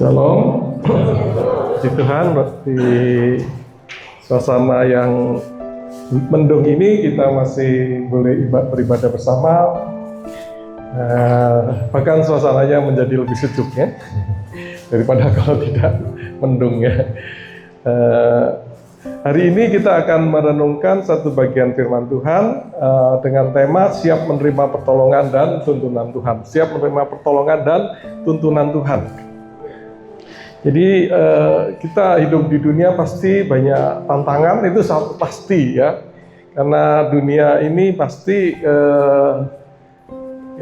Shalom. Puji Tuhan, di suasana yang mendung ini kita masih boleh beribadah bersama. Bahkan suasananya menjadi lebih sejuk ya daripada kalau tidak mendung ya. Hari ini kita akan merenungkan satu bagian firman Tuhan dengan tema siap menerima pertolongan dan tuntunan Tuhan. Siap menerima pertolongan dan tuntunan Tuhan. Jadi kita hidup di dunia pasti banyak tantangan, itu pasti ya. Karena dunia ini pasti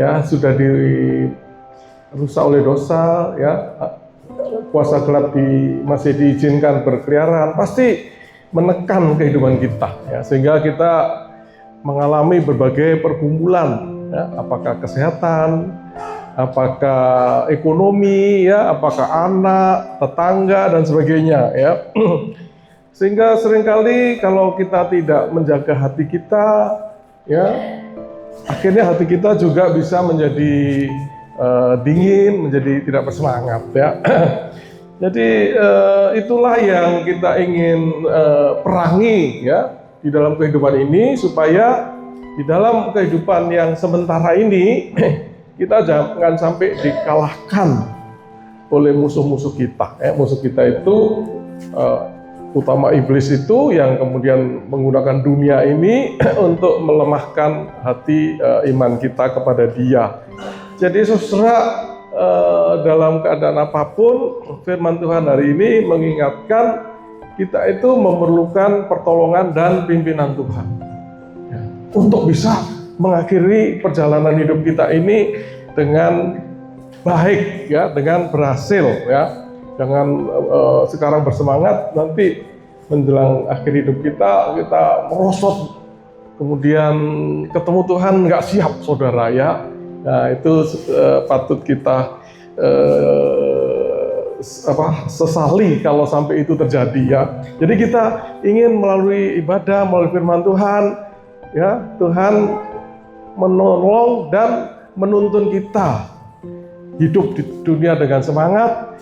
ya sudah dirusak oleh dosa ya. Kuasa gelap masih diizinkan berkeliaran, pasti menekan kehidupan kita ya, sehingga kita mengalami berbagai pergumulan ya, apakah kesehatan, apakah ekonomi ya, apakah anak, tetangga dan sebagainya ya. Sehingga seringkali kalau kita tidak menjaga hati kita ya, akhirnya hati kita juga bisa menjadi dingin, menjadi tidak bersemangat ya. Jadi itulah yang kita ingin perangi ya di dalam kehidupan ini, supaya di dalam kehidupan yang sementara ini kita jangan sampai dikalahkan oleh musuh-musuh kita. Musuh kita itu utama iblis itu yang kemudian menggunakan dunia ini untuk melemahkan hati iman kita kepada Dia. Jadi saudara, dalam keadaan apapun, firman Tuhan hari ini mengingatkan kita itu memerlukan pertolongan dan pimpinan Tuhan ya, untuk bisa mengakhiri perjalanan hidup kita ini dengan baik ya, dengan berhasil ya. Jangan sekarang bersemangat, nanti menjelang akhir hidup kita merosot, kemudian ketemu Tuhan nggak siap saudara ya. Nah itu patut kita sesali kalau sampai itu terjadi ya. Jadi kita ingin melalui ibadah, melalui firman Tuhan ya, Tuhan menolong dan menuntun kita hidup di dunia dengan semangat,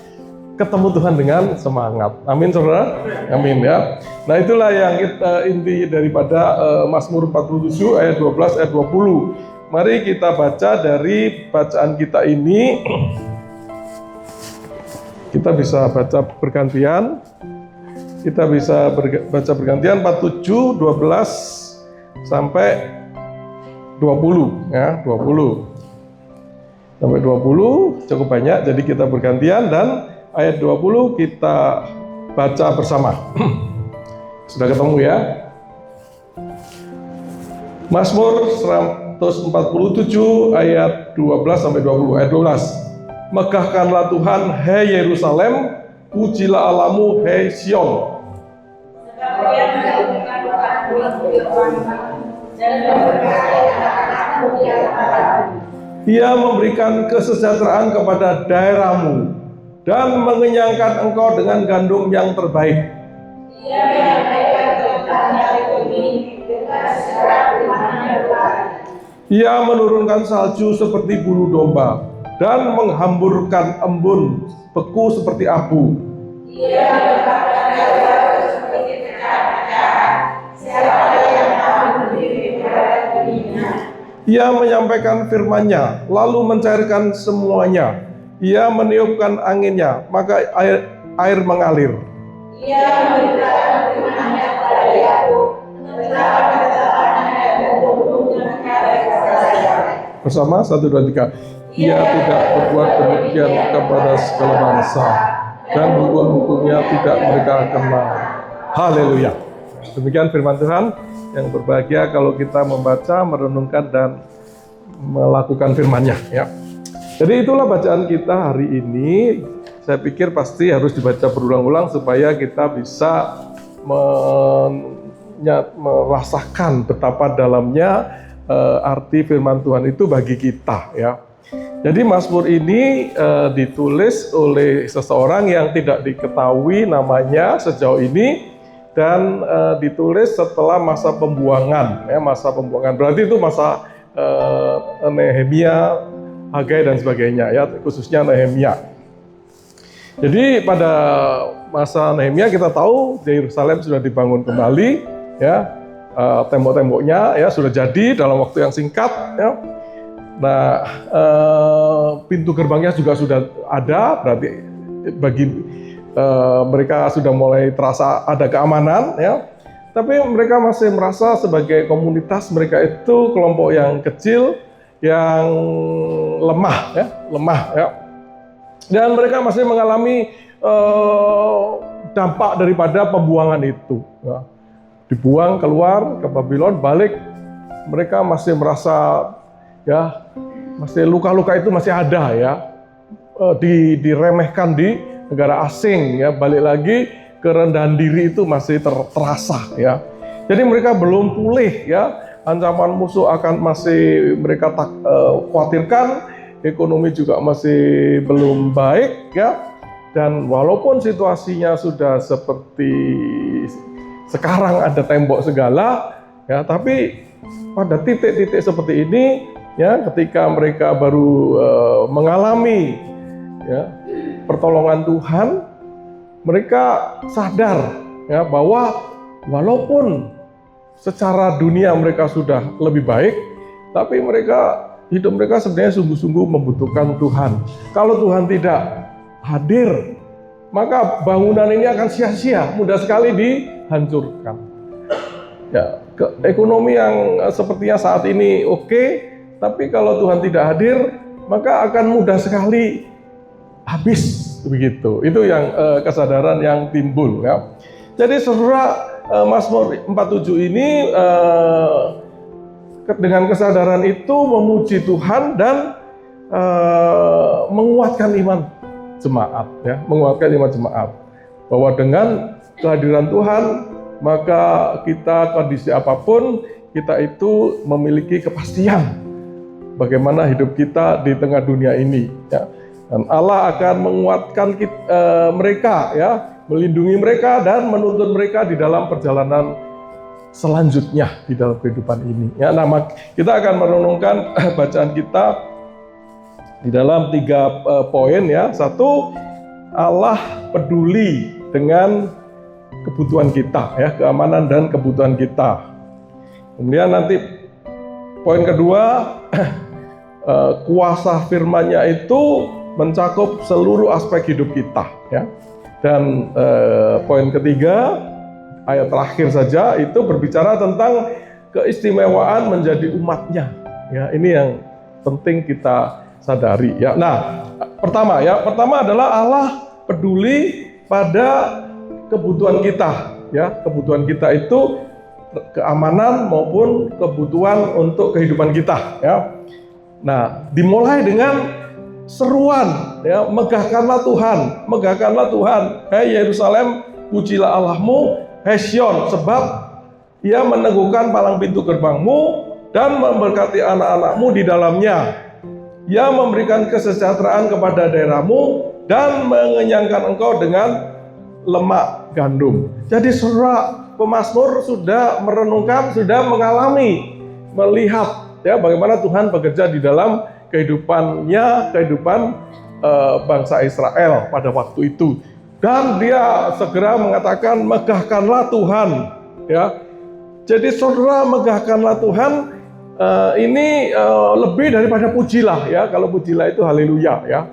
ketemu Tuhan dengan semangat. Amin saudara? Amin ya. Nah itulah yang inti daripada Mazmur 47 ayat 12 ayat 20. Mari kita baca dari bacaan kita ini. Kita bisa baca bergantian. Kita bisa baca bergantian 47, 12 sampai 20 ya, 20. Sampai 20 cukup banyak, jadi kita bergantian dan ayat 20 kita baca bersama. Sudah ketemu ya? Mazmur 147 ayat 12 sampai 20. Ayat 12. Megahkanlah Tuhan, hai Yerusalem, pujilah Allahmu, hai Sion. Ia memberikan kesejahteraan kepada daerahmu dan mengenyangkan engkau dengan gandum yang terbaik. Ia menyampaikan kebenaran dari bumi dengan segala firman-Nya. Ia menurunkan salju seperti bulu domba dan menghamburkan embun beku seperti abu. Ia menyebabkan daerah seperti pecah-pecahan. Siapa yang tahu berdiri pada dirinya? Ia menyampaikan firman-Nya, lalu mencairkan semuanya. Ia meniupkan anginnya, maka air mengalir. Ia memberitakan firman-Nya kepada Yakub, tentang ketetapannya dan hukum-hukumnya kepada Israel. Bersama 1, 2, 3. Ia tidak berbuat demikian kepada segala bangsa, dan hukum-hukumnya tidak mereka kenal. Haleluya. Demikian firman Tuhan. Yang berbahagia kalau kita membaca, merenungkan dan melakukan firman-Nya ya. Jadi itulah bacaan kita hari ini. Saya pikir pasti harus dibaca berulang-ulang supaya kita bisa merasakan betapa dalamnya arti firman Tuhan itu bagi kita ya. Jadi Mazmur ini ditulis oleh seseorang yang tidak diketahui namanya sejauh ini, dan ditulis setelah masa pembuangan ya, masa pembuangan berarti itu masa Nehemia, Hagai dan sebagainya ya, khususnya Nehemia. Jadi pada masa Nehemia kita tahu Yerusalem sudah dibangun kembali, ya, tembok-temboknya ya sudah jadi dalam waktu yang singkat, ya. Nah, pintu gerbangnya juga sudah ada, berarti bagi mereka sudah mulai terasa ada keamanan, ya. Tapi mereka masih merasa sebagai komunitas mereka itu kelompok yang kecil, yang lemah, ya. Dan mereka masih mengalami dampak daripada pembuangan itu. Ya. Dibuang keluar ke Babylon, balik, mereka masih merasa, ya, masih luka-luka itu masih ada, ya, diremehkan di negara asing, ya, balik lagi kerendahan diri itu masih terasa, ya. Jadi mereka belum pulih, ya, ancaman musuh akan masih mereka khawatirkan, ekonomi juga masih belum baik, ya. Dan walaupun situasinya sudah seperti sekarang ada tembok segala, ya, tapi pada titik-titik seperti ini, ya, ketika mereka baru mengalami, ya, pertolongan Tuhan, mereka sadar, ya, bahwa walaupun secara dunia mereka sudah lebih baik, tapi hidup mereka sebenarnya sungguh-sungguh membutuhkan Tuhan. Kalau Tuhan tidak hadir, maka bangunan ini akan sia-sia, mudah sekali dihancurkan. Ya, ekonomi yang sepertinya saat ini oke, tapi kalau Tuhan tidak hadir, maka akan mudah sekali habis, begitu. Itu yang kesadaran yang timbul, ya. Jadi saudara, Mazmur 47 ini dengan kesadaran itu memuji Tuhan dan menguatkan iman jemaat, ya, menguatkan iman jemaat bahwa dengan kehadiran Tuhan maka kita kondisi apapun kita itu memiliki kepastian bagaimana hidup kita di tengah dunia ini, ya. Dan Allah akan menguatkan mereka, ya, melindungi mereka dan menuntun mereka di dalam perjalanan selanjutnya di dalam kehidupan ini. Ya, nah, kita akan merenungkan bacaan kita di dalam 3 poin, ya. 1, Allah peduli dengan kebutuhan kita, ya, keamanan dan kebutuhan kita. Kemudian nanti poin kedua, kuasa firman-Nya itu mencakup seluruh aspek hidup kita, ya. Dan poin ketiga, ayat terakhir saja itu berbicara tentang keistimewaan menjadi umat-Nya, ya. Ini yang penting kita sadari, ya. Nah, pertama adalah Allah peduli pada kebutuhan kita, ya. Kebutuhan kita itu keamanan maupun kebutuhan untuk kehidupan kita, ya. Nah, dimulai dengan seruan, ya, megahkanlah Tuhan, hai Yerusalem, pujilah Allahmu, hai Sion, sebab Ia meneguhkan palang pintu gerbangmu dan memberkati anak-anakmu di dalamnya. Ia memberikan kesejahteraan kepada daerahmu dan mengenyangkan engkau dengan lemak gandum. Jadi saudara pemazmur sudah merenungkan, sudah mengalami, melihat, ya, bagaimana Tuhan bekerja di dalam kehidupan bangsa Israel pada waktu itu, dan dia segera mengatakan megahkanlah Tuhan, ya. Jadi saudara, megahkanlah Tuhan ini lebih daripada pujilah, ya. Kalau pujilah itu haleluya, ya,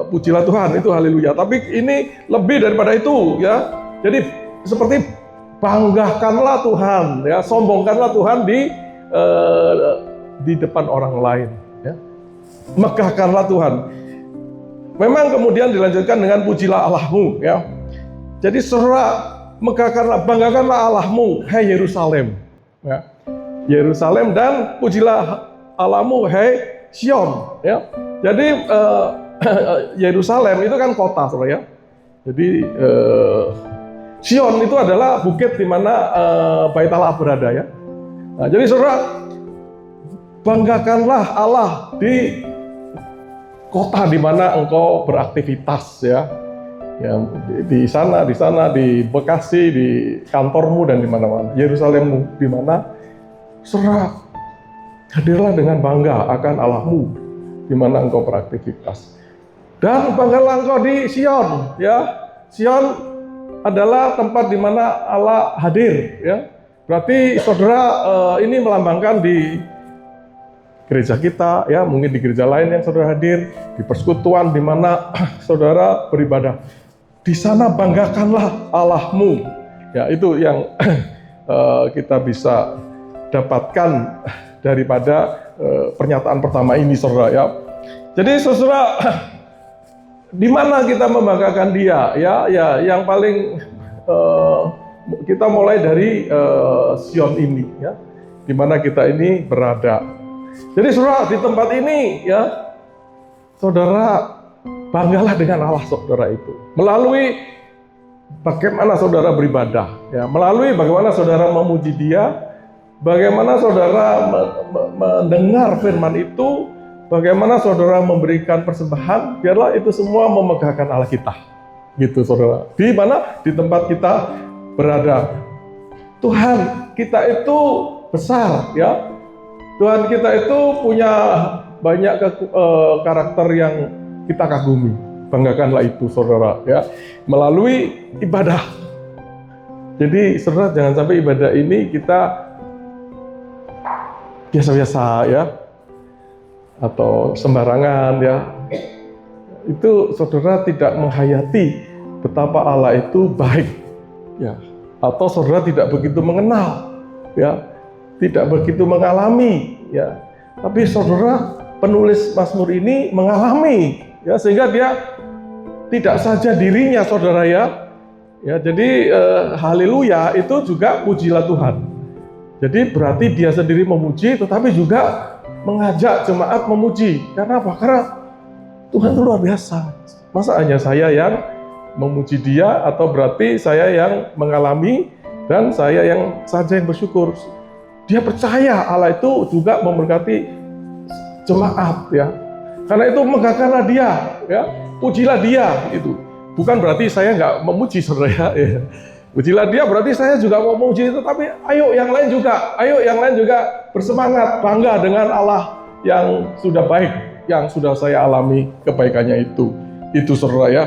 pujilah Tuhan itu haleluya, tapi ini lebih daripada itu, ya. Jadi seperti banggakanlah Tuhan, ya, sombongkanlah Tuhan di depan orang lain, ya. Megahkanlah Tuhan. Memang kemudian dilanjutkan dengan pujilah Allahmu, ya. Jadi saudara, banggakanlah Allahmu, hai Yerusalem, ya. Yerusalem, dan pujilah Allahmu, hai Sion, ya. Jadi Yerusalem itu kan kota, saudara, ya. Jadi Sion itu adalah bukit di mana Bait Allah berada, ya. Nah, jadi saudara, banggakanlah Allah di kota di mana engkau beraktivitas, ya. Ya, di sana, di Bekasi, di kantormu dan di mana-mana. Yerusalemmu di mana, saudara, hadirlah dengan bangga akan Allahmu di mana engkau beraktivitas. Dan banggalah engkau di Sion, ya. Sion adalah tempat di mana Allah hadir, ya. Berarti saudara ini melambangkan di gereja kita, ya, mungkin di gereja lain yang saudara hadir, di persekutuan di mana saudara beribadah. Di sana banggakanlah Allahmu. Ya, itu yang kita bisa dapatkan daripada pernyataan pertama ini, saudara, ya. Jadi saudara, di mana kita membanggakan Dia, ya, yang paling kita mulai dari Sion ini, ya, di mana kita ini berada. Jadi saudara, di tempat ini, ya, saudara banggalah dengan Allah saudara itu melalui bagaimana saudara beribadah, ya, melalui bagaimana saudara memuji Dia, bagaimana saudara mendengar firman itu, bagaimana saudara memberikan persembahan. Biarlah itu semua memegahkan Allah kita, gitu saudara. Di mana? Di tempat kita berada. Tuhan kita itu besar, ya. Tuhan kita itu punya banyak karakter yang kita kagumi. Banggakanlah itu saudara, ya, melalui ibadah. Jadi saudara, jangan sampai ibadah ini kita biasa-biasa, ya, atau sembarangan, ya. Itu saudara tidak menghayati betapa Allah itu baik, ya. Atau saudara tidak begitu mengenal, ya, tidak begitu mengalami, ya. Tapi saudara, penulis Mazmur ini mengalami, ya, sehingga dia tidak saja dirinya, saudara, ya. Ya, jadi haleluya itu juga pujilah Tuhan. Jadi berarti dia sendiri memuji, tetapi juga mengajak jemaat memuji. Karena apa? Karena Tuhan itu luar biasa. Masa hanya saya yang memuji Dia, atau berarti saya yang mengalami dan saya yang saja yang bersyukur. Dia percaya Allah itu juga memberkati jemaat, ya. Karena itu megahkanlah Dia, ya. Pujilah Dia itu. Bukan berarti saya nggak memuji, saudara, ya. Pujilah Dia berarti saya juga mau memuji itu, tapi ayo yang lain juga bersemangat, bangga dengan Allah yang sudah baik, yang sudah saya alami kebaikannya itu. Itu saudara, ya.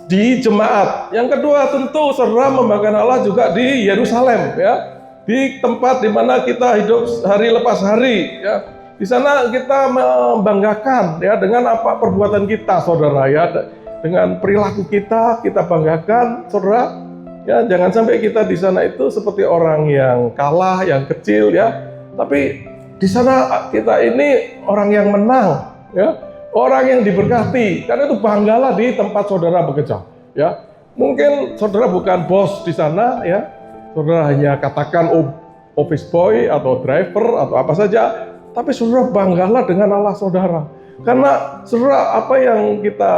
Di jemaat. Yang kedua tentu saudara membanggakan Allah juga di Yerusalem, ya. Di tempat di mana kita hidup hari lepas hari, ya. Di sana kita membanggakan, ya, dengan apa perbuatan kita, saudara, ya. Dengan perilaku kita banggakan, saudara. Ya, jangan sampai kita di sana itu seperti orang yang kalah, yang kecil, ya. Tapi di sana kita ini orang yang menang, ya. Orang yang diberkati. Karena itu banggalah di tempat saudara bekerja, ya. Mungkin saudara bukan bos di sana, ya. Saudara hanya katakan office boy atau driver atau apa saja, tapi saudara banggalah dengan Allah saudara. Karena saudara, apa yang kita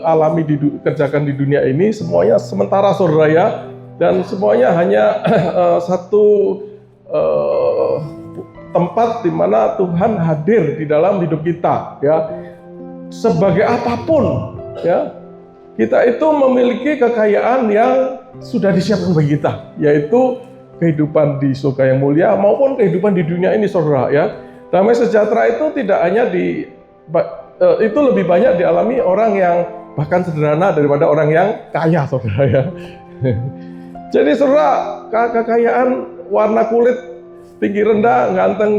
alami kerjakan di dunia ini semuanya sementara, saudara, ya, dan semuanya hanya satu tempat di mana Tuhan hadir di dalam hidup kita, ya. Sebagai apapun, ya, kita itu memiliki kekayaan yang sudah disiapkan bagi kita, yaitu kehidupan di surga yang mulia maupun kehidupan di dunia ini, saudara, ya. Damai sejahtera itu tidak hanya itu lebih banyak dialami orang yang bahkan sederhana daripada orang yang kaya, saudara, ya. Jadi saudara, kekayaan warna kulit tinggi rendah, ganteng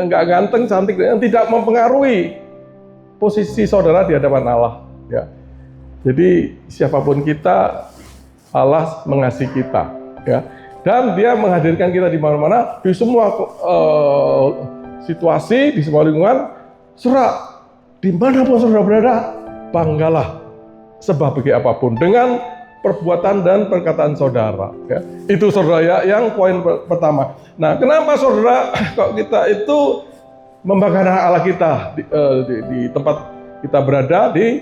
nggak ganteng, cantik tidak mempengaruhi posisi saudara di hadapan Allah, ya. Jadi siapapun kita, Allah mengasihi kita, ya. Dan Dia menghadirkan kita di mana-mana, di semua situasi, di semua lingkungan. Saudara, dimanapun saudara berada, banggalah sebagai apapun dengan perbuatan dan perkataan saudara, ya. Itu saudara, ya, yang poin pertama. Nah, kenapa saudara kok kita itu membanggakan Allah kita di tempat kita berada, di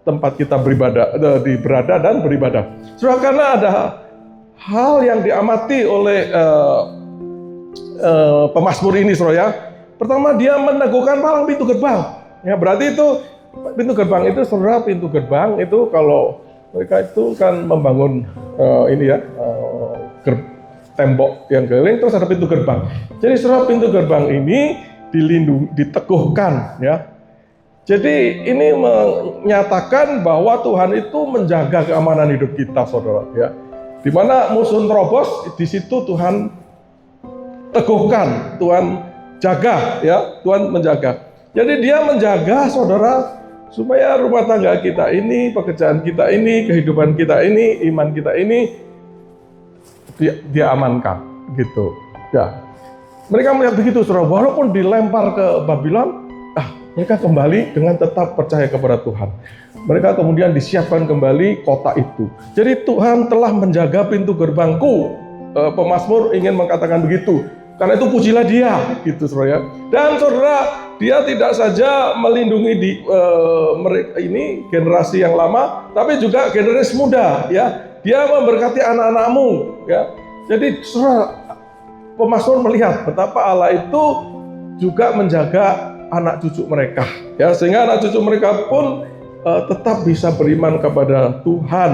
tempat kita berada dan beribadah. Saudara, karena ada hal yang diamati oleh pemazmur ini, saudara, ya. Pertama, dia meneguhkan palang pintu gerbang. Ya, berarti itu pintu gerbang itu, saudara, pintu gerbang itu kalau mereka itu kan membangun tembok yang keliling, terus ada pintu gerbang. Jadi saudara, pintu gerbang ini diteguhkan, ya. Jadi ini menyatakan bahwa Tuhan itu menjaga keamanan hidup kita, saudara. Ya, di mana musuh terobos, di situ Tuhan teguhkan, Tuhan jaga, ya, Tuhan menjaga. Jadi Dia menjaga, saudara, supaya rumah tangga kita ini, pekerjaan kita ini, kehidupan kita ini, iman kita ini dia amankan, gitu. Ya, mereka melihat begitu, saudara. Walaupun dilempar ke Babylon, mereka kembali dengan tetap percaya kepada Tuhan. Mereka kemudian disiapkan kembali kota itu. Jadi Tuhan telah menjaga pintu gerbangku. Pemazmur ingin mengatakan begitu. Karena itu pujilah Dia, gitu, saudara. Dan saudara, Dia tidak saja melindungi mereka ini generasi yang lama, tapi juga generasi muda, ya. Dia memberkati anak-anakmu, ya. Jadi saudara, Pemazmur melihat betapa Allah itu juga menjaga anak cucu mereka, ya, sehingga anak cucu mereka pun tetap bisa beriman kepada Tuhan,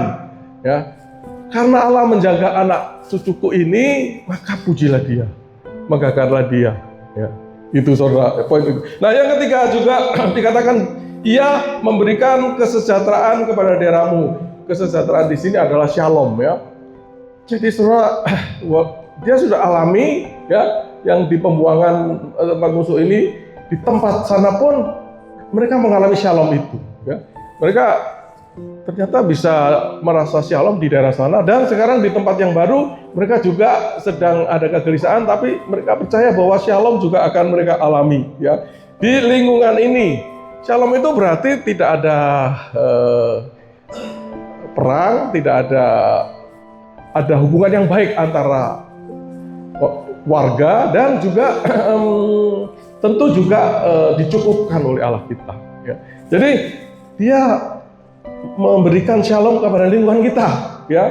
ya. Karena Allah menjaga anak cucuku ini, maka pujilah Dia, megahkanlah Dia, ya. Itu, saudara, poin itu. Nah, yang ketiga juga dikatakan Ia memberikan kesejahteraan kepada daerahmu. Kesejahteraan di sini adalah shalom, ya. Jadi saudara, dia sudah alami, ya, yang di pembuangan tempat musuh ini. Di tempat sana pun mereka mengalami shalom itu, ya. Mereka ternyata bisa merasa shalom di daerah sana, dan sekarang di tempat yang baru mereka juga sedang ada kegelisahan, tapi mereka percaya bahwa shalom juga akan mereka alami, ya. Di lingkungan ini shalom itu berarti tidak ada perang, tidak ada hubungan yang baik antara warga, dan juga tentu juga dicukupkan oleh Allah kita, ya. Jadi Dia memberikan shalom kepada lingkungan kita, ya.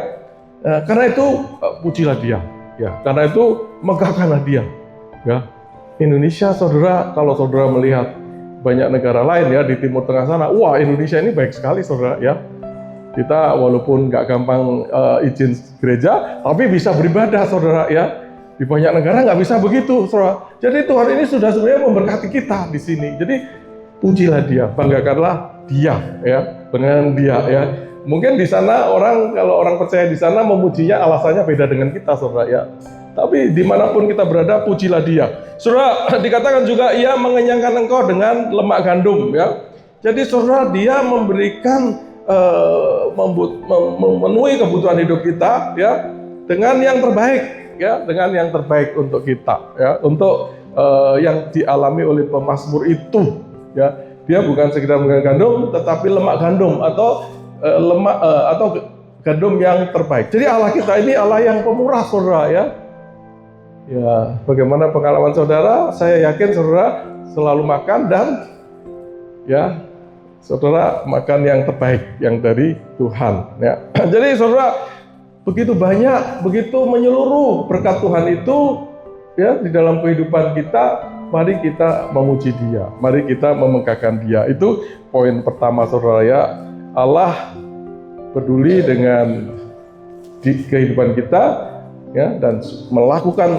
Karena itu pujilah Dia, ya. Karena itu megahkanlah Dia, ya. Indonesia, saudara, kalau saudara melihat banyak negara lain, ya, di Timur Tengah sana, wah, Indonesia ini baik sekali, saudara, ya. Kita walaupun nggak gampang izin gereja, tapi bisa beribadah, saudara, ya. Di banyak negara nggak bisa begitu, saudara. Jadi Tuhan ini sudah sebenarnya memberkati kita di sini. Jadi pujilah Dia, banggakanlah Dia, ya, dengan Dia, ya. Mungkin di sana kalau orang percaya di sana memujinya alasannya beda dengan kita, saudara, ya. Tapi dimanapun kita berada, pujilah Dia. Saudara, dikatakan juga Ia mengenyangkan engkau dengan lemak gandum, ya. Jadi saudara, Dia memberikan memenuhi kebutuhan hidup kita, ya, dengan yang terbaik. Ya, dengan yang terbaik untuk kita, ya, untuk yang dialami oleh pemazmur itu, ya. Dia bukan sekedar menggunakan gandum, tetapi lemak gandum atau atau gandum yang terbaik. Jadi Allah kita ini Allah yang pemurah, saudara, ya. Ya, bagaimana pengalaman saudara? Saya yakin saudara selalu makan, dan ya, saudara makan yang terbaik, yang dari Tuhan, ya. Jadi saudara, begitu banyak, begitu menyeluruh berkat Tuhan itu, ya, di dalam kehidupan kita. Mari kita memuji Dia, mari kita memegahkan Dia. Itu poin pertama, saudara, ya. Allah peduli dengan kehidupan kita, ya, dan melakukan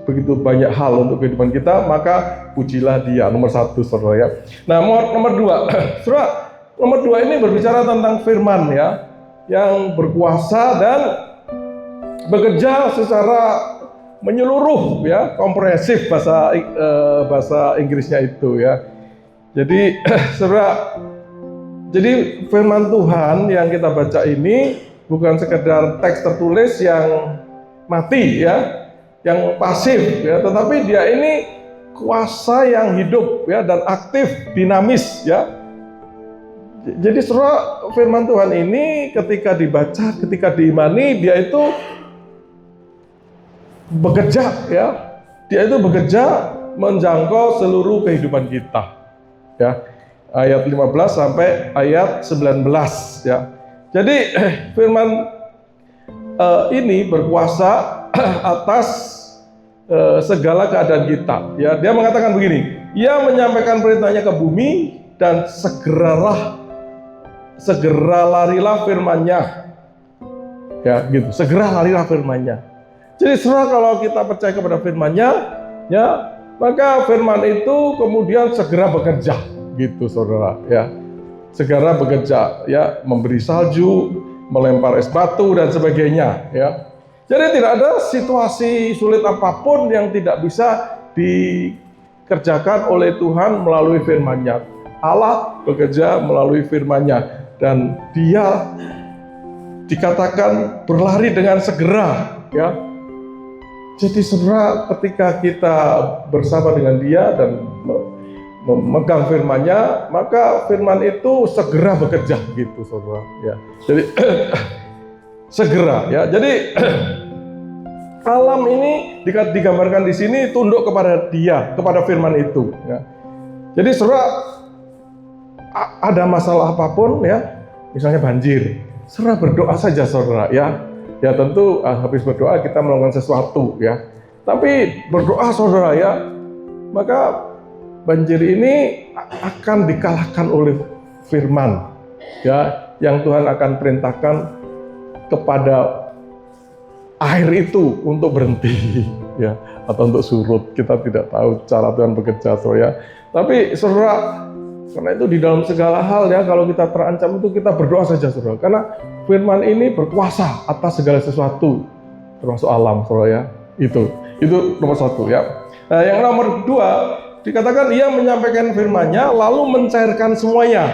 begitu banyak hal untuk kehidupan kita, maka pujilah Dia. Nomor satu, saudara, ya. Nah, nomor dua, saudara, nomor dua ini berbicara tentang firman, ya, yang berkuasa dan bekerja secara menyeluruh, ya, komprehensif, bahasa Inggrisnya itu, ya. Jadi saudara, jadi firman Tuhan yang kita baca ini bukan sekedar teks tertulis yang mati, ya, yang pasif, ya, tetapi dia ini kuasa yang hidup, ya, dan aktif, dinamis, ya. Jadi saudara, firman Tuhan ini ketika dibaca, ketika diimani, dia itu bekerja, ya. Dia itu bekerja menjangkau seluruh kehidupan kita, ya. Ayat 15 sampai ayat 19, ya. Jadi firman ini berkuasa atas segala keadaan kita, ya. Dia mengatakan begini, Ia menyampaikan perintahnya ke bumi, dan segera larilah firman-Nya, ya, gitu. Segera larilah firman-Nya. Jadi saudara, kalau kita percaya kepada firman-Nya, ya, maka firman itu kemudian segera bekerja, gitu saudara ya. Segera bekerja ya, memberi salju, melempar es batu dan sebagainya ya. Jadi tidak ada situasi sulit apapun yang tidak bisa dikerjakan oleh Tuhan melalui firman-Nya. Allah bekerja melalui firman-Nya dan Dia dikatakan berlari dengan segera ya. Jadi saudara, ketika kita bersama dengan Dia dan memegang firman-Nya, maka firman itu segera bekerja gitu saudara ya. Jadi segera ya. Jadi alam ini digambarkan di sini tunduk kepada Dia, kepada firman itu ya. Jadi saudara, ada masalah apapun ya, misalnya banjir, saudara berdoa saja saudara ya. Ya tentu habis berdoa kita melakukan sesuatu ya. Tapi berdoa saudara ya, maka banjir ini akan dikalahkan oleh firman ya, yang Tuhan akan perintahkan kepada air itu untuk berhenti ya, atau untuk surut. Kita tidak tahu cara Tuhan bekerja saudara ya. Tapi saudara, karena itu di dalam segala hal ya, kalau kita terancam itu kita berdoa saja saudara, karena firman ini berkuasa atas segala sesuatu, termasuk alam saudara ya. Itu nomor satu ya. Nah, yang nomor dua, dikatakan Ia menyampaikan firman-Nya lalu mencairkan semuanya.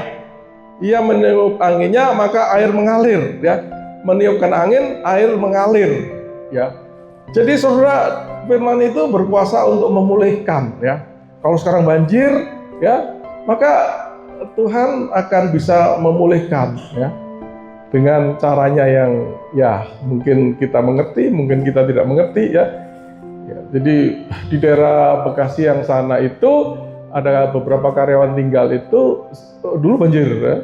Ia meniup anginnya maka air mengalir ya. Meniupkan angin, air mengalir ya. Jadi saudara, firman itu berkuasa untuk memulihkan ya. Kalau sekarang banjir ya, maka Tuhan akan bisa memulihkan ya, dengan caranya yang ya mungkin kita mengerti, mungkin kita tidak mengerti ya. Ya, jadi di daerah Bekasi yang sana itu ada beberapa karyawan tinggal itu dulu banjir ya.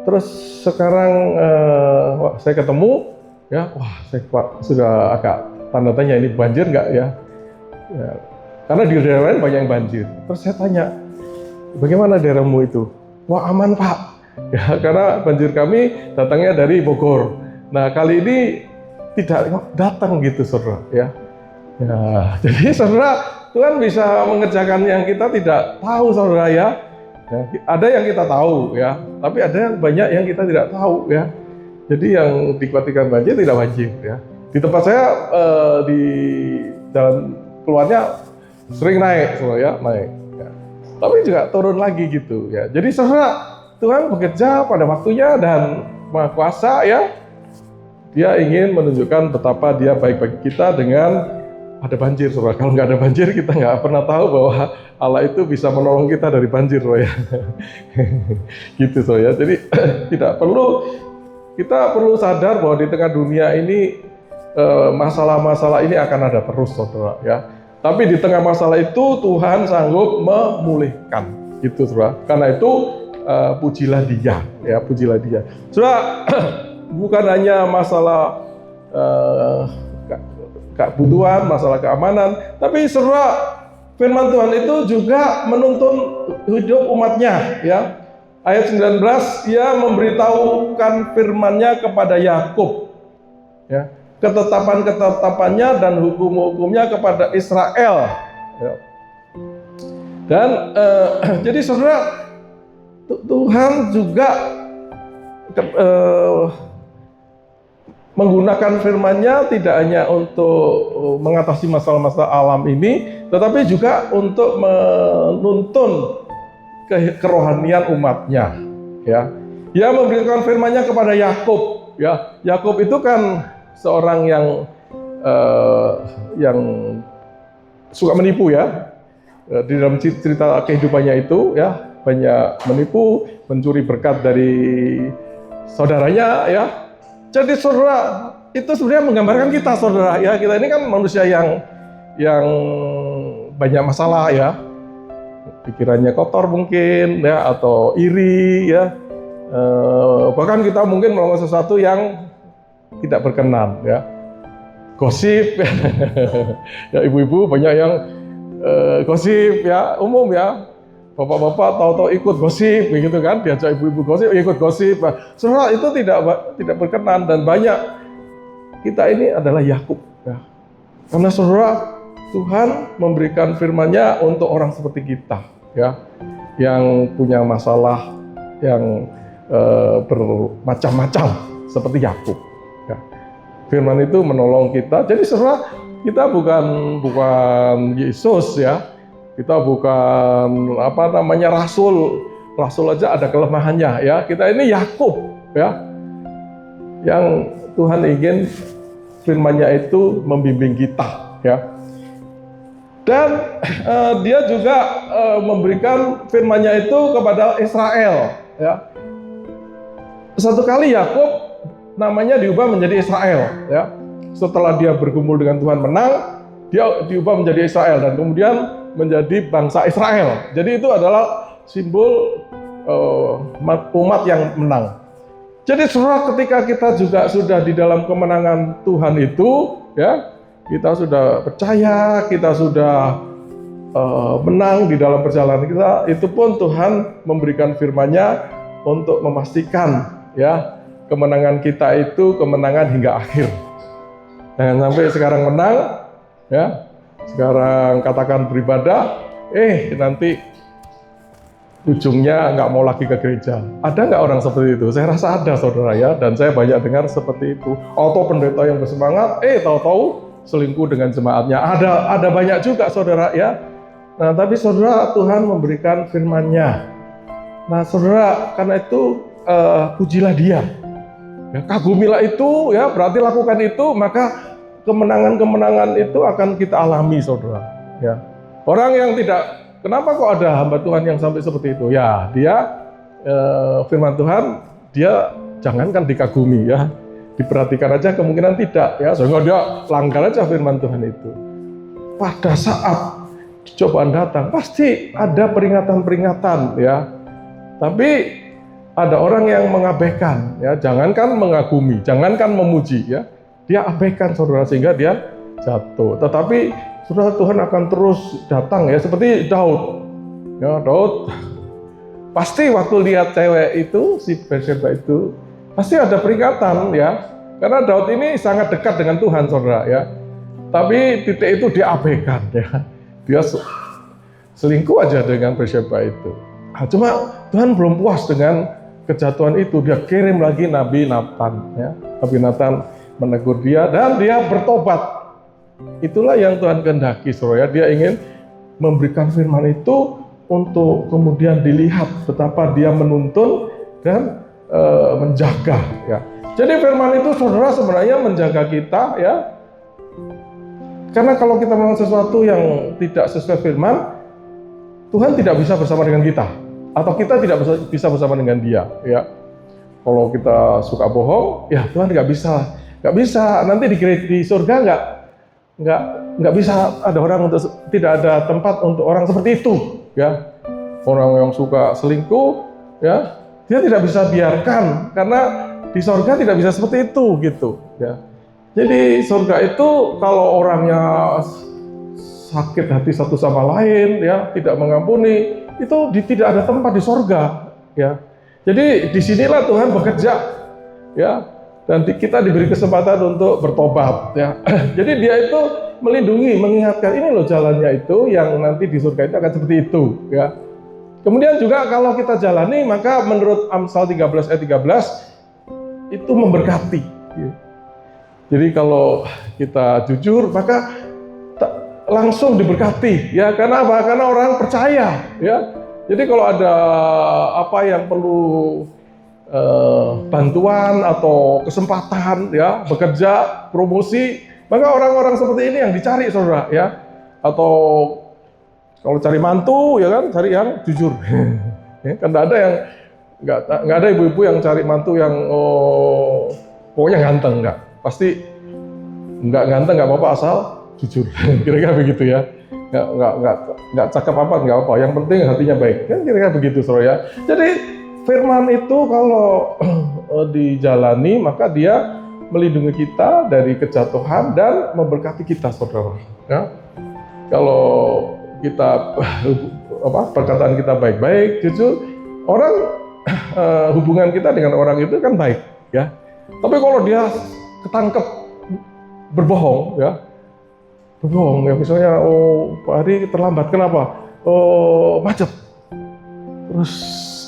Terus sekarang saya ketemu ya, wah saya sudah agak tanda tanya, ini banjir nggak ya? Ya, karena di daerah lain banyak yang banjir. Terus saya tanya, bagaimana daerahmu itu? Wah aman Pak, ya karena banjir kami datangnya dari Bogor. Nah kali ini tidak datang gitu saudara ya. Ya jadi saudara, Tuhan bisa mengerjakan yang kita tidak tahu saudara ya. Ya, ada yang kita tahu ya, tapi ada yang banyak yang kita tidak tahu ya. Jadi yang dikhawatirkan banjir tidak banjir ya. Di tempat saya di jalan keluarnya sering naik saudara ya, naik. Ya. Tapi juga turun lagi gitu ya. Jadi saudara, Tuhan bekerja pada waktunya dan Maha Kuasa ya. Dia ingin menunjukkan betapa Dia baik bagi kita dengan ada banjir saudara. Kalau nggak ada banjir kita nggak pernah tahu bahwa Allah itu bisa menolong kita dari banjir saudara. Gitu saudara. Jadi kita perlu sadar bahwa di tengah dunia ini masalah-masalah ini akan ada terus saudara ya. Tapi di tengah masalah itu Tuhan sanggup memulihkan gitu saudara. Karena itu pujilah Dia ya, pujilah Dia. Saudara, bukan hanya masalah kebutuhan, masalah keamanan, tapi saudara, firman Tuhan itu juga menuntun hidup umatnya ya. Ayat 19, Ia memberitahukan firman-Nya kepada Yakub ya, ketetapan-ketetapannya dan hukum-hukumnya kepada Israel ya. Dan jadi saudara, Tuhan juga menggunakan firman-Nya tidak hanya untuk mengatasi masalah-masalah alam ini, tetapi juga untuk menuntun kerohanian umatnya ya. Dia memberikan firman-Nya kepada Yakub ya. Yakub itu kan seorang yang suka menipu ya. Di dalam cerita kehidupannya itu ya, banyak menipu, mencuri berkat dari saudaranya ya. Jadi saudara, itu sebenarnya menggambarkan kita saudara ya. Kita ini kan manusia yang banyak masalah ya. Pikirannya kotor mungkin ya, atau iri ya. Bahkan kita mungkin melakukan sesuatu yang tidak berkenan ya. Gosip ya, ibu-ibu banyak yang gosip ya, umum ya. Bapak-bapak tahu-tahu ikut gosip, begitu kan? Diajak ibu-ibu gosip, ikut gosip. Saudara, itu tidak berkenan, dan banyak kita ini adalah Yakub. Ya. Karena saudara, Tuhan memberikan firman-Nya untuk orang seperti kita. Ya. yang punya masalah yang bermacam-macam seperti Yakub. Ya. Firman itu menolong kita. Jadi saudara, kita bukan Yesus ya. Kita bukan rasul. Rasul aja ada kelemahannya ya. Kita ini Yakub ya. Yang Tuhan ingin firman-Nya itu membimbing kita ya. Dan dia juga memberikan firman-Nya itu kepada Israel ya. Satu kali Yakub namanya diubah menjadi Israel ya. Setelah dia bergumul dengan Tuhan menang, dia diubah menjadi Israel dan kemudian menjadi bangsa Israel. Jadi itu adalah simbol umat yang menang. Jadi saudara, ketika kita juga sudah di dalam kemenangan Tuhan itu ya, kita sudah percaya, kita sudah menang di dalam perjalanan kita, itu pun Tuhan memberikan firman-Nya untuk memastikan ya kemenangan kita itu kemenangan hingga akhir. Jangan sampai sekarang menang ya, sekarang katakan beribadah, nanti ujungnya nggak mau lagi ke gereja. Ada nggak orang seperti itu? Saya rasa ada saudara ya, dan saya banyak dengar seperti itu. Atau pendeta yang bersemangat, tahu-tahu selingkuh dengan jemaatnya. Ada banyak juga saudara ya. Nah tapi saudara, Tuhan memberikan firman-Nya. Nah saudara, karena itu pujilah Dia, ya, kagumilah itu, ya, berarti lakukan itu, maka kemenangan-kemenangan itu akan kita alami, saudara. Ya, orang yang tidak, kenapa kok ada hamba Tuhan yang sampai seperti itu? Ya, dia firman Tuhan, dia jangankan dikagumi, ya, diperhatikan aja kemungkinan tidak, ya, sehingga dia langgar aja firman Tuhan itu. Pada saat cobaan datang, pasti ada peringatan-peringatan, ya. Tapi ada orang yang mengabaikan, ya, jangankan mengagumi, jangankan memuji, ya, dia abaikan, saudara, sehingga dia jatuh. Tetapi saudara, Tuhan akan terus datang, ya, seperti Daud. Ya, Daud pasti waktu lihat cewek itu, si Bathsheba itu, pasti ada peringatan, ya, karena Daud ini sangat dekat dengan Tuhan, saudara, ya. Tapi titik itu dia abaikan, ya, dia selingkuh aja dengan Bathsheba itu. Nah, cuma Tuhan belum puas dengan kejatuhan itu, dia kirim lagi Nabi Nathan, ya. Nabi Nathan menegur dia dan dia bertobat. Itulah yang Tuhan kehendaki, saudara. Dia ingin memberikan firman itu untuk kemudian dilihat betapa dia menuntun dan menjaga, ya. Jadi firman itu, saudara, sebenarnya menjaga kita, ya. Karena kalau kita melakukan sesuatu yang tidak sesuai firman, Tuhan tidak bisa bersama dengan kita. Atau kita tidak bisa bersama dengan Dia, ya. Kalau kita suka bohong, ya Tuhan nggak bisa. Nanti di surga nggak bisa ada orang tidak ada tempat untuk orang seperti itu, ya. Orang yang suka selingkuh, ya, dia tidak bisa biarkan karena di surga tidak bisa seperti itu, gitu, ya. Jadi surga itu kalau orangnya sakit hati satu sama lain, ya, tidak mengampuni, itu tidak ada tempat di sorga, ya. Jadi disinilah Tuhan bekerja, ya, dan kita diberi kesempatan untuk bertobat, ya. Jadi Dia itu melindungi, mengingatkan, ini loh jalannya itu yang nanti di surga itu akan seperti itu, ya. Kemudian juga kalau kita jalani, maka menurut Amsal 13 ayat 13 itu memberkati, ya. Jadi kalau kita jujur, maka langsung diberkati, ya. Karena apa? Karena orang percaya, ya. Jadi kalau ada apa yang perlu bantuan atau kesempatan, ya, bekerja, promosi, maka orang-orang seperti ini yang dicari, saudara, ya. Atau kalau cari mantu, ya kan, cari yang jujur. Ya, kan nggak ada ibu-ibu yang cari mantu yang pokoknya ganteng, nggak. Pasti nggak ganteng nggak apa-apa asal jujur, kira-kira begitu, ya. Nggak cakep apa nggak apa, yang penting hatinya baik, kan kira-kira begitu, saudara, ya. Jadi firman itu kalau dijalani, maka dia melindungi kita dari kejatuhan dan memberkati kita, saudara, ya. Kalau kita perkataan kita baik-baik, jujur, orang hubungan kita dengan orang itu kan baik, ya. Tapi kalau dia ketangkep berbohong, ya, misalnya, Pak Hari terlambat, kenapa? Macet. Terus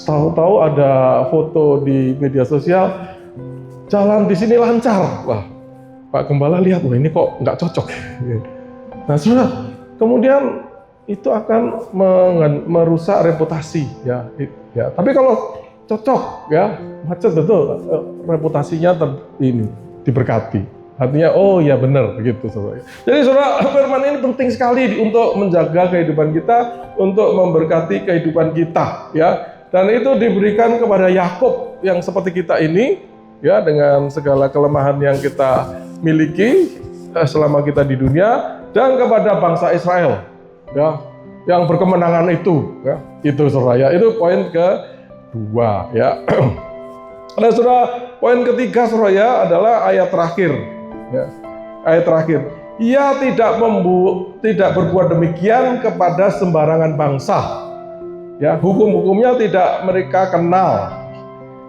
tahu-tahu ada foto di media sosial, jalan di sini lancar. Wah, Pak Gembala lihat, wah ini kok nggak cocok. Nah, saudara, kemudian itu akan merusak reputasi, ya. Tapi kalau cocok, ya, macet betul, reputasinya diberkati. Artinya, oh ya benar, begitu, saudara. Jadi, saudara, firman ini penting sekali untuk menjaga kehidupan kita, untuk memberkati kehidupan kita, ya. Dan itu diberikan kepada Yakub yang seperti kita ini, ya, dengan segala kelemahan yang kita miliki selama kita di dunia, dan kepada bangsa Israel, ya, yang berkemenangan itu, ya, itu saudara, ya, itu poin kedua, ya. Nah, saudara, poin ketiga, saudara, ya, adalah ayat terakhir, ya, ayat terakhir. Ia tidak berbuat demikian kepada sembarangan bangsa, ya, hukum-hukumnya tidak mereka kenal.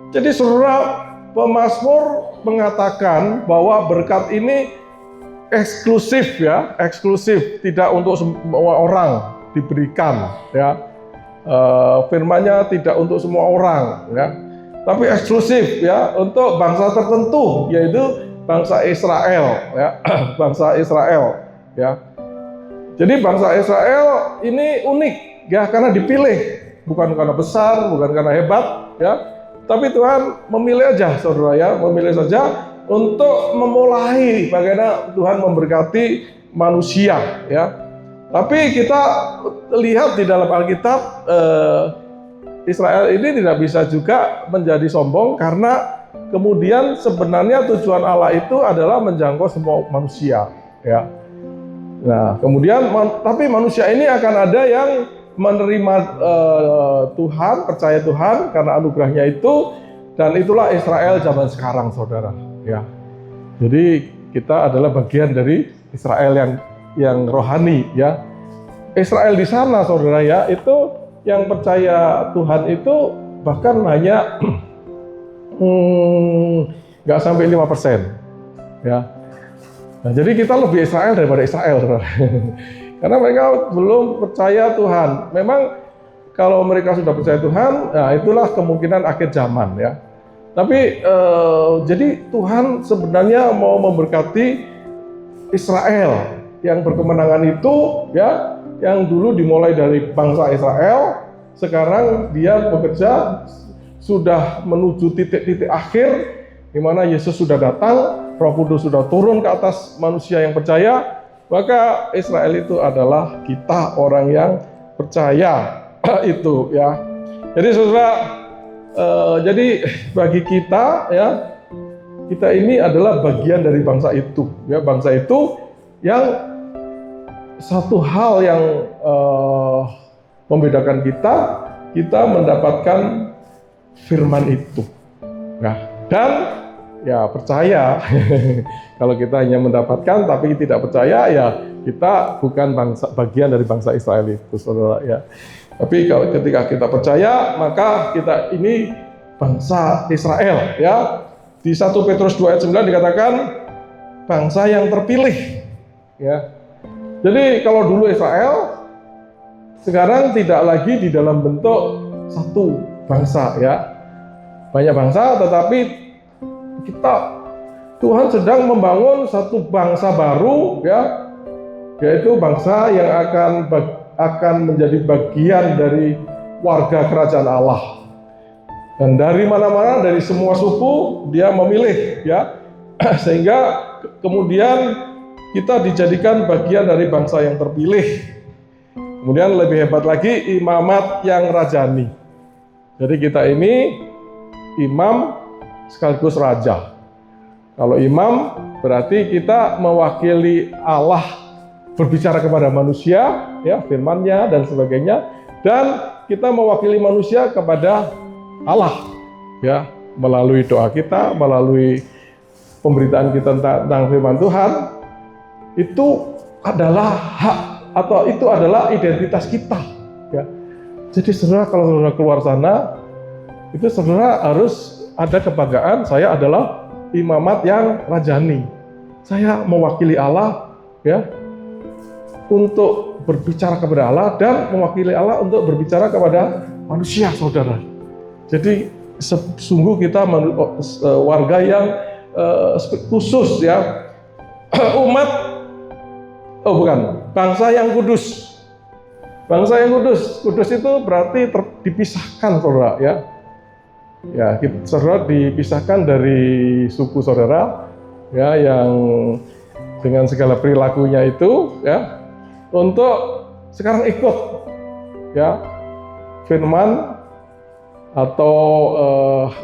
Jadi, saudara, pemazmur mengatakan bahwa berkat ini eksklusif, ya, eksklusif, tidak untuk semua orang diberikan, ya. Firman-Nya tidak untuk semua orang, ya, tapi eksklusif, ya, untuk bangsa tertentu, yaitu bangsa Israel, ya. Bangsa Israel, ya. Jadi bangsa Israel ini unik, ya, karena dipilih, bukan karena besar, bukan karena hebat, ya, tapi Tuhan memilih aja, saudara, ya, memilih saja untuk memulai bagaimana Tuhan memberkati manusia, ya. Tapi kita lihat di dalam Alkitab, Israel ini tidak bisa juga menjadi sombong, karena kemudian sebenarnya tujuan Allah itu adalah menjangkau semua manusia, ya. Nah, kemudian tapi manusia ini akan ada yang menerima Tuhan, percaya Tuhan karena anugerahnya itu, dan itulah Israel zaman sekarang, saudara, ya. Jadi kita adalah bagian dari Israel yang rohani, ya. Israel di sana, saudara, ya, itu yang percaya Tuhan itu bahkan hanya nggak sampai 5%, ya. Nah, jadi kita lebih Israel daripada Israel, saudara. Karena mereka belum percaya Tuhan. Memang kalau mereka sudah percaya Tuhan, nah itulah kemungkinan akhir zaman, ya. Tapi jadi Tuhan sebenarnya mau memberkati Israel yang berkemenangan itu, ya, yang dulu dimulai dari bangsa Israel, sekarang dia bekerja sudah menuju titik-titik akhir di mana Yesus sudah datang, Roh Kudus sudah turun ke atas manusia yang percaya, maka Israel itu adalah kita, orang yang percaya itu, ya. Jadi, saudara, jadi bagi kita, ya, kita ini adalah bagian dari bangsa itu, ya, bangsa itu yang satu hal yang membedakan kita mendapatkan firman itu, nah, dan ya percaya. Kalau kita hanya mendapatkan tapi tidak percaya, ya kita bukan bagian dari bangsa Israel itu, saudara, ya. Tapi kalau ketika kita percaya, maka kita ini bangsa Israel, ya. Di 1 Petrus 2 ayat 9 dikatakan bangsa yang terpilih, ya. Jadi kalau dulu Israel, sekarang tidak lagi di dalam bentuk satu bangsa, ya. Banyak bangsa, tetapi Tuhan sedang membangun satu bangsa baru, ya, yaitu bangsa yang akan menjadi bagian dari warga kerajaan Allah. Dan dari mana-mana, dari semua suku dia memilih, ya, sehingga kemudian kita dijadikan bagian dari bangsa yang terpilih. Kemudian lebih hebat lagi, imamat yang rajani. Jadi kita ini imam sekaligus raja. Kalau imam berarti kita mewakili Allah berbicara kepada manusia, ya, firman-Nya dan sebagainya, dan kita mewakili manusia kepada Allah, ya, melalui doa kita, melalui pemberitaan kita tentang firman Tuhan. Itu adalah hak, atau itu adalah identitas kita, ya. Jadi saudara, kalau saudara keluar sana, itu saudara harus ada kebanggaan, saya adalah imamat yang rajani. Saya mewakili Allah, ya, untuk berbicara kepada Allah, dan mewakili Allah untuk berbicara kepada manusia, saudara. Jadi sungguh kita warga yang khusus ya, bangsa yang kudus. Bangsa yang kudus. Kudus itu berarti dipisahkan, saudara ya. Ya, saudara dipisahkan dari suku saudara ya, yang dengan segala perilakunya itu ya, untuk sekarang ikut ya firman atau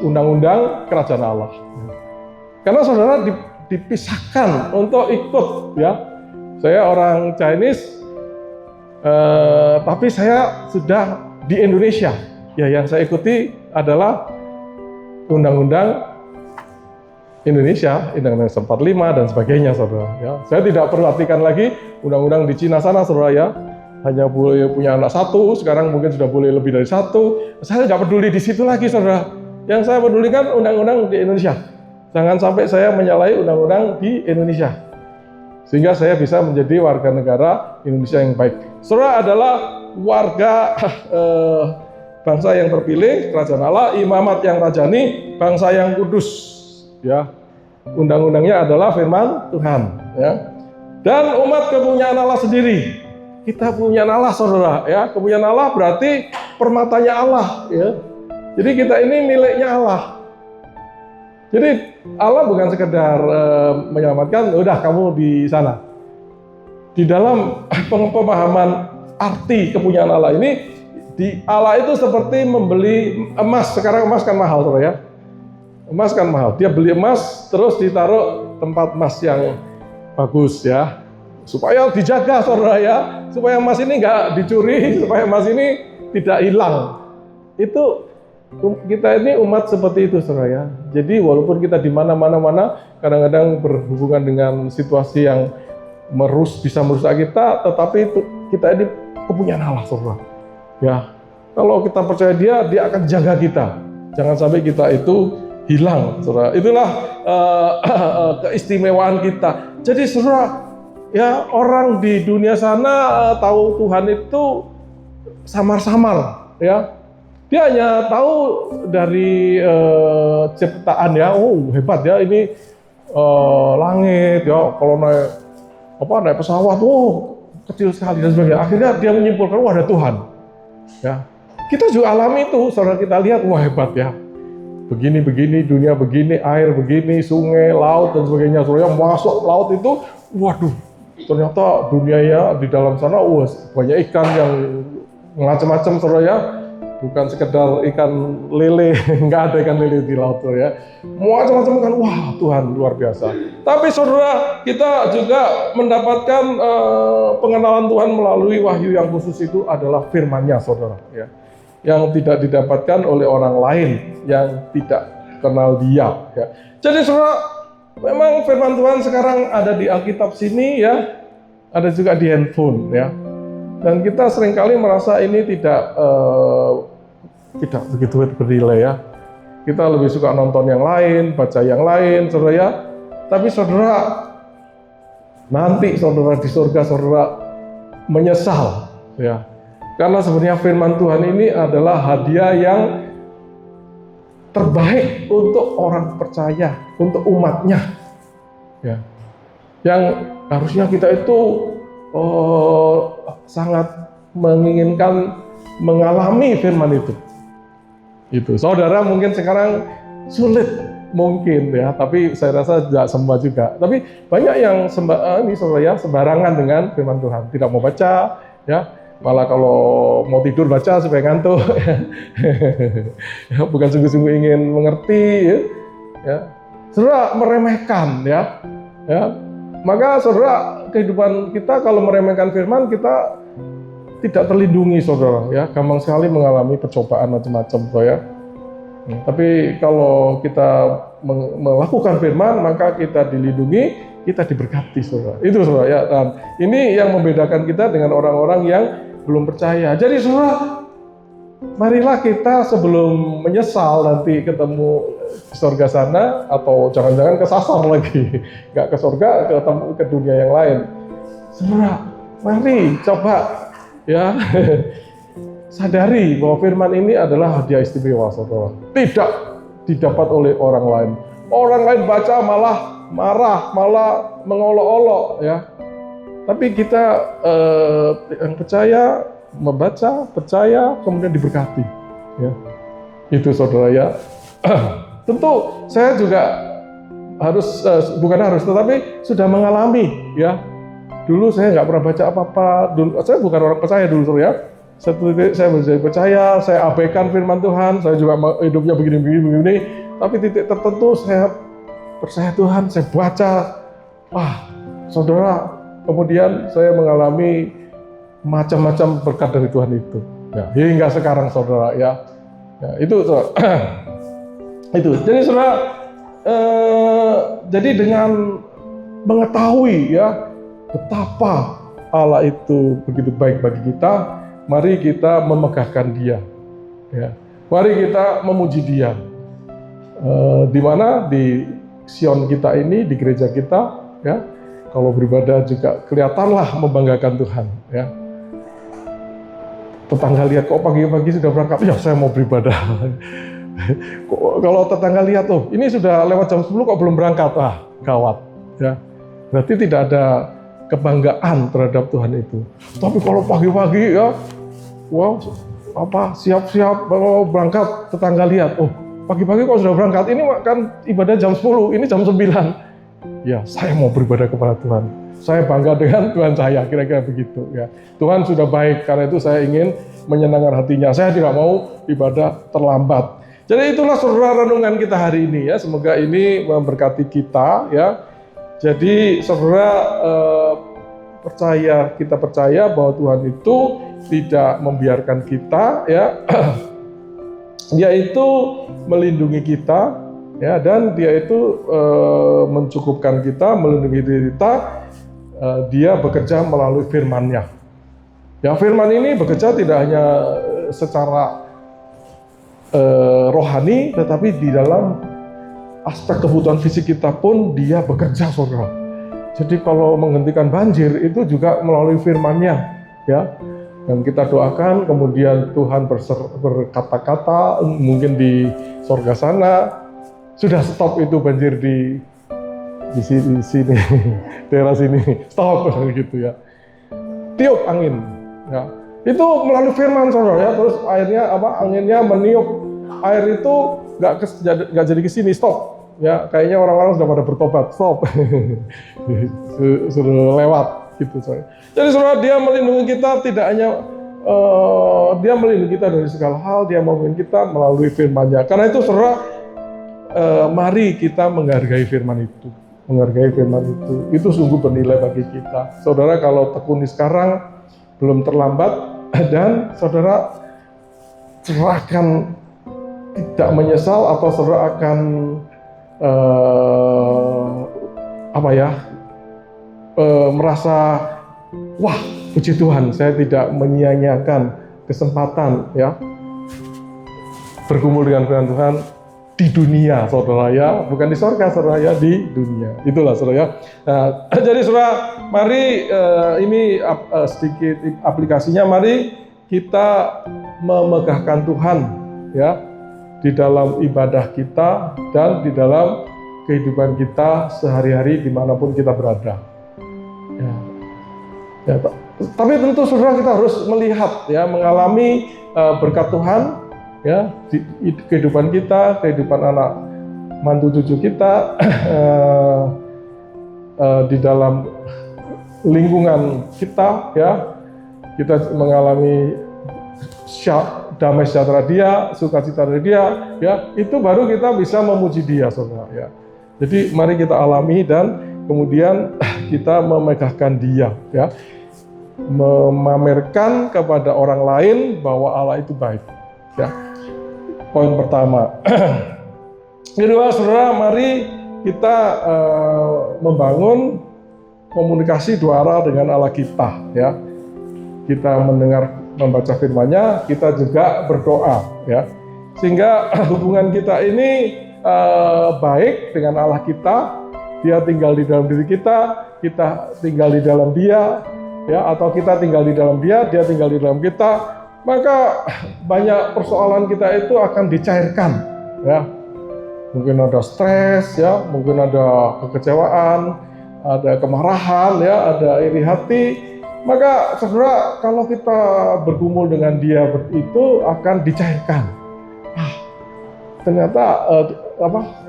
undang-undang kerajaan Allah. Karena saudara dipisahkan untuk ikut ya. Saya orang Chinese, tapi saya sudah di Indonesia. Ya, yang saya ikuti adalah undang-undang Indonesia, Undang-Undang 45 dan sebagainya, saudara. Ya, saya tidak perlu artikan lagi undang-undang di Cina sana, saudara ya. Hanya boleh punya anak satu, sekarang mungkin sudah boleh lebih dari satu. Saya nggak peduli di situ lagi, saudara. Yang saya pedulikan undang-undang di Indonesia. Jangan sampai saya menyalahi undang-undang di Indonesia, sehingga saya bisa menjadi warga negara Indonesia yang baik. Saudara adalah warga bangsa yang terpilih, kerajaan Allah, imamat yang rajani, bangsa yang kudus. Ya, undang-undangnya adalah firman Tuhan. Ya, dan umat kepunyaan Allah sendiri. Kita punya Allah, saudara. Ya, kepunyaan Allah berarti permatanya Allah. Ya, jadi kita ini miliknya Allah. Jadi Allah bukan sekedar menyelamatkan, udah kamu di sana. Di dalam pemahaman arti kepunyaan Allah ini, di Allah itu seperti membeli emas. Sekarang emas kan mahal, saudara ya. Emas kan mahal. Dia beli emas terus ditaruh tempat emas yang bagus ya, supaya dijaga, saudara ya, supaya emas ini nggak dicuri, supaya emas ini tidak hilang. Itu kita ini umat seperti itu, saudara ya. Jadi walaupun kita di mana-mana, kadang-kadang berhubungan dengan situasi yang bisa merusak kita, tetapi kita ini kepunyaan Allah, saudara. Ya, kalau kita percaya dia akan jaga kita. Jangan sampai kita itu hilang, saudara. Itulah keistimewaan kita. Jadi, saudara, ya orang di dunia sana tahu Tuhan itu samar-samar, ya. Dia hanya tahu dari ciptaan ya, oh hebat ya ini langit ya, kalau naik pesawat, oh kecil sekali dan sebagainya. Akhirnya dia menyimpulkan, wah ada Tuhan. Ya, kita juga alami itu, saudara, kita lihat, wah hebat ya. Begini, dunia begini, air begini, sungai, laut dan sebagainya. Saudara masuk laut itu, waduh, ternyata dunianya di dalam sana, wah banyak ikan yang macam-macam, saudara ya. Bukan sekedar ikan lele, nggak ada ikan lele di laut, saudara ya. Macam-macam kan, wah Tuhan luar biasa. Tapi saudara, kita juga mendapatkan pengenalan Tuhan melalui wahyu yang khusus itu adalah firman-Nya, saudara ya. Yang tidak didapatkan oleh orang lain yang tidak kenal dia ya. Jadi saudara, memang firman Tuhan sekarang ada di Alkitab sini ya, ada juga di handphone ya. Dan kita seringkali merasa ini tidak begitu bernilai ya. Kita lebih suka nonton yang lain, baca yang lain, saudara ya. Tapi saudara, nanti saudara di surga saudara menyesal ya. Karena sebenarnya firman Tuhan ini adalah hadiah yang terbaik untuk orang percaya, untuk umatnya. Ya. Yang harusnya kita itu sangat menginginkan mengalami firman itu. Itu, saudara mungkin sekarang sulit mungkin ya, tapi saya rasa tidak semua juga. Tapi banyak yang sembarangan dengan firman Tuhan, tidak mau baca ya. Malah kalau mau tidur baca supaya ngantuk, bukan sungguh-sungguh ingin mengerti, ya. Saudara meremehkan, ya. Maka saudara, kehidupan kita kalau meremehkan firman, kita tidak terlindungi, saudara. Ya, gampang sekali mengalami percobaan macam-macam, ya. Tapi kalau kita melakukan firman, maka kita dilindungi, kita diberkati, saudara. Itu, saudara. Ya. Dan ini yang membedakan kita dengan orang-orang yang belum percaya. Jadi saudara, marilah kita sebelum menyesal nanti ketemu di surga sana, atau jangan-jangan kesasar lagi, nggak ke surga, ketemu ke dunia yang lain. Saudara, mari coba ya sadari bahwa firman ini adalah hadiah istimewa, saudara. Tidak didapat oleh orang lain. Orang lain baca malah marah, malah mengolok-olok, ya. Tapi kita yang percaya, membaca, percaya, kemudian diberkati, ya. Itu, saudara, ya. Tentu saya juga harus, bukan harus, tetapi sudah mengalami, ya. Dulu saya nggak pernah baca apa-apa. Dulu saya bukan orang percaya dulu, saudara, ya. Satu titik saya menjadi percaya, saya abaikan firman Tuhan, saya juga hidupnya begini. Tapi titik tertentu saya percaya Tuhan, saya baca, saudara, kemudian saya mengalami macam-macam berkat dari Tuhan itu. Ya, hingga sekarang, saudara, ya. Itu, saudara. Itu. Jadi, saudara, jadi dengan mengetahui, ya, betapa Allah itu begitu baik bagi kita, mari kita memegahkan Dia, ya. Mari kita memuji Dia. Di mana di Sion kita ini, di gereja kita, ya, kalau beribadah juga kelihatanlah membanggakan Tuhan, ya. Tetangga lihat, kok pagi-pagi sudah berangkat, ya saya mau beribadah. Kalau tetangga lihat, ini sudah lewat jam 10 kok belum berangkat, gawat, ya. Berarti tidak ada kebanggaan terhadap Tuhan itu. Tapi kalau pagi-pagi, ya, siap-siap mau berangkat, tetangga lihat, pagi-pagi kok sudah berangkat, ini kan ibadah jam 10, ini jam 9. Ya, saya mau beribadah kepada Tuhan. Saya bangga dengan Tuhan saya, kira-kira begitu, ya. Tuhan sudah baik, karena itu saya ingin menyenangkan hatinya. Saya tidak mau ibadah terlambat. Jadi itulah, saudara, renungan kita hari ini, ya. Semoga ini memberkati kita, ya. Jadi, saudara, kita percaya bahwa Tuhan itu tidak membiarkan kita, ya. Dia itu melindungi kita, ya, dan Dia itu mencukupkan kita, melindungi diri kita. Dia bekerja melalui firman-Nya. Ya, firman ini bekerja tidak hanya secara rohani, tetapi di dalam aspek kebutuhan fisik kita pun Dia bekerja, saudara. Jadi kalau menghentikan banjir itu juga melalui firman-Nya, ya. Dan kita doakan, kemudian Tuhan berkata-kata, mungkin di sorga sana, sudah stop itu banjir di sini, daerah sini, stop, gitu, ya. Tiup angin, ya. Itu melalui firman, saudara, ya. Terus anginnya meniup, air itu nggak jadi ke sini, stop. Ya, kayaknya orang-orang sudah pada bertobat, stop. Sudah lewat, gitu, saudara. Jadi, saudara, Dia melindungi kita, tidak hanya Dia melindungi kita dari segala hal, Dia melindungi kita melalui firman-Nya. Karena itu, saudara, mari kita menghargai firman itu. Menghargai firman itu sungguh bernilai bagi kita. Saudara, kalau tekuni sekarang, belum terlambat, dan saudara akan tidak menyesal, atau saudara akan merasa, wah, puji Tuhan, saya tidak menyia-nyiakan kesempatan, ya, bergumul dengan firman Tuhan di dunia, saudara, ya, bukan di surga, saudara, ya, di dunia. Itulah, saudara, ya. Nah, jadi, saudara, mari ini sedikit aplikasinya. Mari kita memegahkan Tuhan, ya, di dalam ibadah kita dan di dalam kehidupan kita sehari-hari dimanapun kita berada. Ya, tapi tentu, saudara, kita harus melihat, ya, mengalami berkat Tuhan, ya, di kehidupan kita, kehidupan anak mantu cucu kita, di dalam lingkungan kita, ya, kita mengalami damai sejahtera Dia, sukacita dari Dia, ya, itu baru kita bisa memuji Dia, saudara, ya. Jadi mari kita alami dan kemudian kita memegahkan Dia, ya, memamerkan kepada orang lain bahwa Allah itu baik, ya. Poin pertama. Kedua, saudara, mari kita membangun komunikasi dua arah dengan Allah kita, ya. Kita mendengar, membaca firman-Nya, kita juga berdoa, ya. Sehingga hubungan kita ini baik dengan Allah kita. Dia tinggal di dalam diri kita tinggal di dalam Dia, ya, atau kita tinggal di dalam Dia tinggal di dalam kita. maka banyak persoalan kita itu akan dicairkan, ya. Mungkin ada stres, ya, mungkin ada kekecewaan, ada kemarahan, ya, ada iri hati. Maka saudara, kalau kita bergumul dengan dia itu akan dicairkan. Ternyata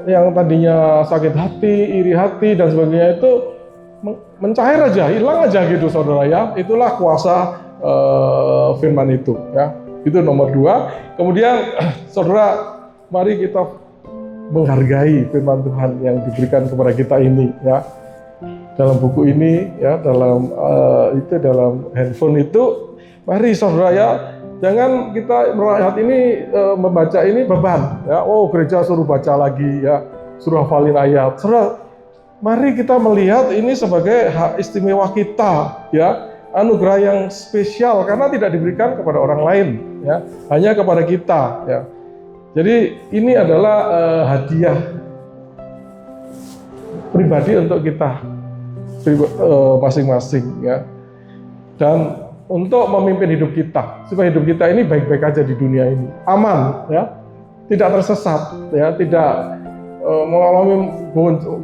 yang tadinya sakit hati, iri hati dan sebagainya itu mencair aja, hilang aja gitu saudara, ya. Itulah kuasa firman itu, ya. Itu nomor 2. Kemudian saudara, mari kita menghargai firman Tuhan yang diberikan kepada kita ini, ya. Dalam buku ini, ya, dalam handphone itu, mari saudara, ya, jangan kita melihat ini, membaca ini beban, ya. Oh, gereja suruh baca lagi, ya, suruh hafalin ayat. Saudara, mari kita melihat ini sebagai hak istimewa kita, ya, anugerah yang spesial karena tidak diberikan kepada orang lain, ya, hanya kepada kita, ya. Jadi ini adalah hadiah pribadi untuk kita masing-masing, ya. Dan untuk memimpin hidup kita supaya hidup kita ini baik-baik aja di dunia ini, aman, ya, tidak tersesat, ya, tidak mengalami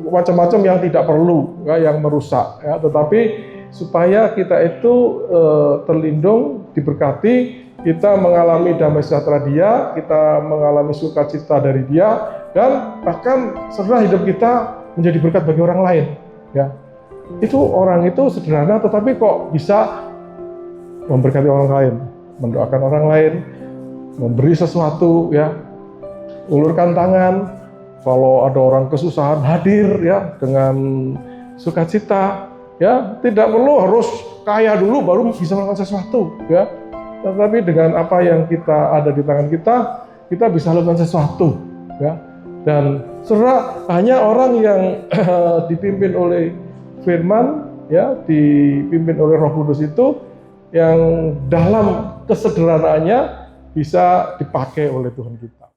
macam-macam yang tidak perlu, ya, yang merusak, ya, tetapi supaya kita itu terlindung, diberkati. Kita mengalami damai sejahtera dia, kita mengalami sukacita dari dia, dan bahkan setelah hidup kita menjadi berkat bagi orang lain, ya. Itu orang itu sederhana tetapi kok bisa memberkati orang lain, mendoakan orang lain, memberi sesuatu, ya, ulurkan tangan. Kalau ada orang kesusahan, hadir, ya, dengan sukacita, ya. Tidak perlu harus kaya dulu baru bisa melakukan sesuatu, ya. Tetapi dengan apa yang kita ada di tangan kita, kita bisa lakukan sesuatu, ya. Dan saudara, hanya orang yang dipimpin oleh firman, ya, dipimpin oleh Roh Kudus itu yang dalam kesederhanaannya bisa dipakai oleh Tuhan kita.